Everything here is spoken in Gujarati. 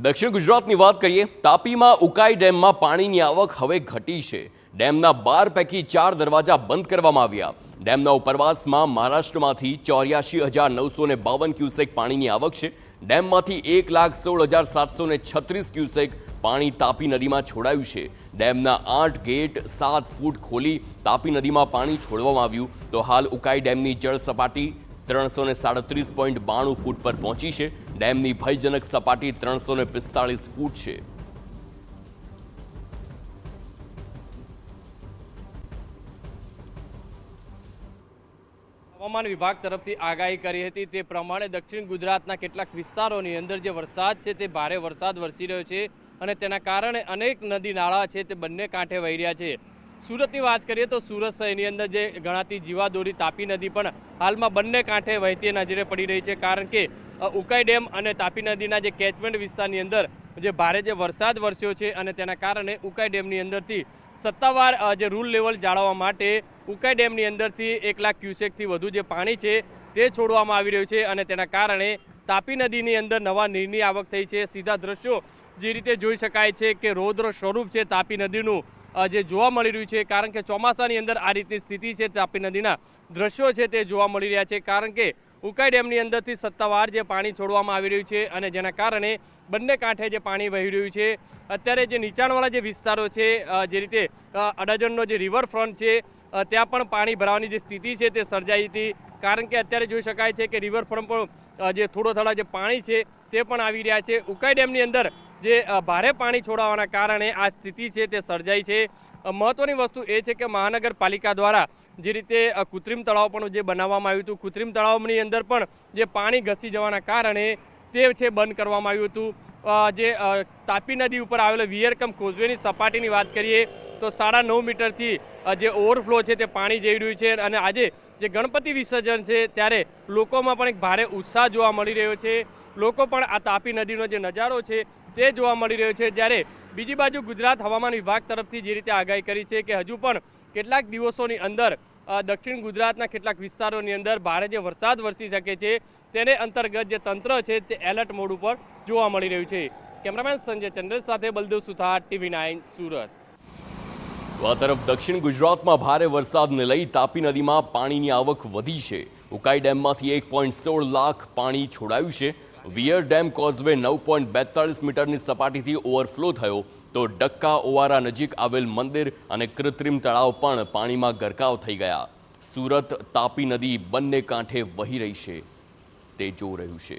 દક્ષિણ ગુજરાતની વાત કરીએ। તાપીમાં ઉકાઈ ડેમમાં પાણીની આવક હવે ઘટી છે। ડેમના 12 પૈકી 4 દરવાજા બંધ કરવામાં આવ્યા। ડેમના ઉપરવાસમાં મહારાષ્ટ્રમાંથી 84,952 ક્યુસેક પાણીની આવક છે। ડેમમાંથી 1,16,736 ક્યુસેક પાણી તાપી નદીમાં છોડાયું છે। ડેમના 8 ગેટ 7 ફૂટ ખોલી તાપી નદીમાં પાણી છોડવામાં આવ્યું તો હાલ ઉકાઈ ડેમની જળ સપાટી 337.92 ફૂટ પર પહોંચી છે। ડેમની ભયજનક સપાટી 345 ફૂટ છે। હવામાન વિભાગ તરફથી આગાહી કરી હતી તે પ્રમાણે દક્ષિણ ગુજરાતના કેટલાક વિસ્તારોની અંદર જે વરસાદ છે તે ભારે વરસાદ વરસી રહ્યો છે અને તેના કારણે અનેક નદી નાળા છે તે બંને કાંઠે વહી રહ્યા છે। સુરતની વાત કરીએ તો સુરત શહેરની અંદર જે ગણાતી જીવાદોરી તાપી નદી પણ હાલમાં બંને કાંઠે વહેતી નજરે પડી રહી છે, કારણ કે ઉકાઈ ડેમ અને તાપી નદીના જે કેચમેન્ટ વિસ્તારની અંદર જે ભારે જે વરસાદ વરસ્યો છે અને તેના કારણે ઉકાઈ ડેમની અંદરથી સત્તાવાર જે રૂલ લેવલ જાળવવા માટે ઉકાઈ ડેમની અંદરથી 1 લાખ ક્યુસેકથી વધુ જે પાણી છે તે છોડવામાં આવી રહ્યું છે અને તેના કારણે તાપી નદીની અંદર નવા નીરની આવક થઈ છે। સીધા દ્રશ્યો જે રીતે જોઈ શકાય છે કે રૌદ્ર સ્વરૂપ છે તાપી નદીનું જે જોવા મળી રહ્યું છે, કારણ કે ચોમાસાની અંદર આ રીતની સ્થિતિ છે। તાપી નદીના દ્રશ્યો છે તે જોવા મળી રહ્યા છે, કારણ કે ઉકાઈ ડેમની અંદરથી સત્તાવાર જે પાણી છોડવામાં આવી રહ્યું છે અને જેના કારણે બંને કાંઠે જે પાણી વહી રહ્યું છે। અત્યારે જે નીચાણવાળા જે વિસ્તારો છે, જે રીતે અડાજણનો જે રિવરફ્રન્ટ છે ત્યાં પણ પાણી ભરાવાની જે સ્થિતિ છે તે સર્જાઈ હતી, કારણ કે અત્યારે જોઈ શકાય છે કે રિવરફ્રન્ટ પર જે થોડા જે પાણી છે તે પણ આવી રહ્યા છે। ઉકાઈ ડેમની અંદર જે ભારે પાણી છોડાવવાના કારણે આ સ્થિતિ છે તે સર્જાઈ છે। મહત્વની વસ્તુ એ છે કે મહાનગરપાલિકા દ્વારા જે રીતે કૃત્રિમ તળાવ પણ જે બનાવવામાં આવ્યું હતું, કૃત્રિમ તળાવની અંદર પણ જે પાણી ઘસી જવાના કારણે તે છે બંધ કરવામાં આવ્યું હતું। જે તાપી નદી ઉપર આવેલો વિયરકમ કોઝવેની સપાટીની વાત કરીએ તો 9.5 મીટરથી જે ઓવરફ્લો છે તે પાણી જઈ રહ્યું છે અને આજે જે ગણપતિ વિસર્જન છે ત્યારે લોકોમાં પણ એક ભારે ઉત્સાહ જોવા મળી રહ્યો છે। લોકો પણ આ તાપી નદીનો જે નજારો છે તે જોવા મળી રહ્યો છે। જ્યારે બીજી બાજુ ગુજરાત હવામાન વિભાગ તરફથી જે રીતે આગાહી કરી છે કે હજુ પણ કેટલાક દિવસોની અંદર દક્ષિણ ગુજરાતના કેટલાક વિસ્તારોની અંદર ભારે જે વરસાદ વરસી શકે છે તેને અંતર્ગત જે તંત્ર છે તે એલર્ટ મોડ ઉપર જોવા મળી રહ્યું છે। કેમેરામેન સંજય ચંદ્રેશ સાથે બલદેવ સુથાર, TV9 સુરત। આ તરફ દક્ષિણ ગુજરાતમાં ભારે વરસાદને લઈ તાપી નદીમાં પાણીની આવક વધી છે। ઉકાઈ ડેમમાંથી 1.16 લાખ પાણી છોડાયું છે। વિયર ડેમ કોઝવે 9.42 મીટરની સપાટીથી ઓવરફ્લો થયો તો ડક્કા ઓવારા નજીક આવેલ મંદિર અને કૃત્રિમ તળાવ પણ પાણીમાં ગરકાવ થઈ ગયા। સુરત તાપી નદી બંને કાંઠે વહી રહી છે તે જોઈ રહ્યું છે।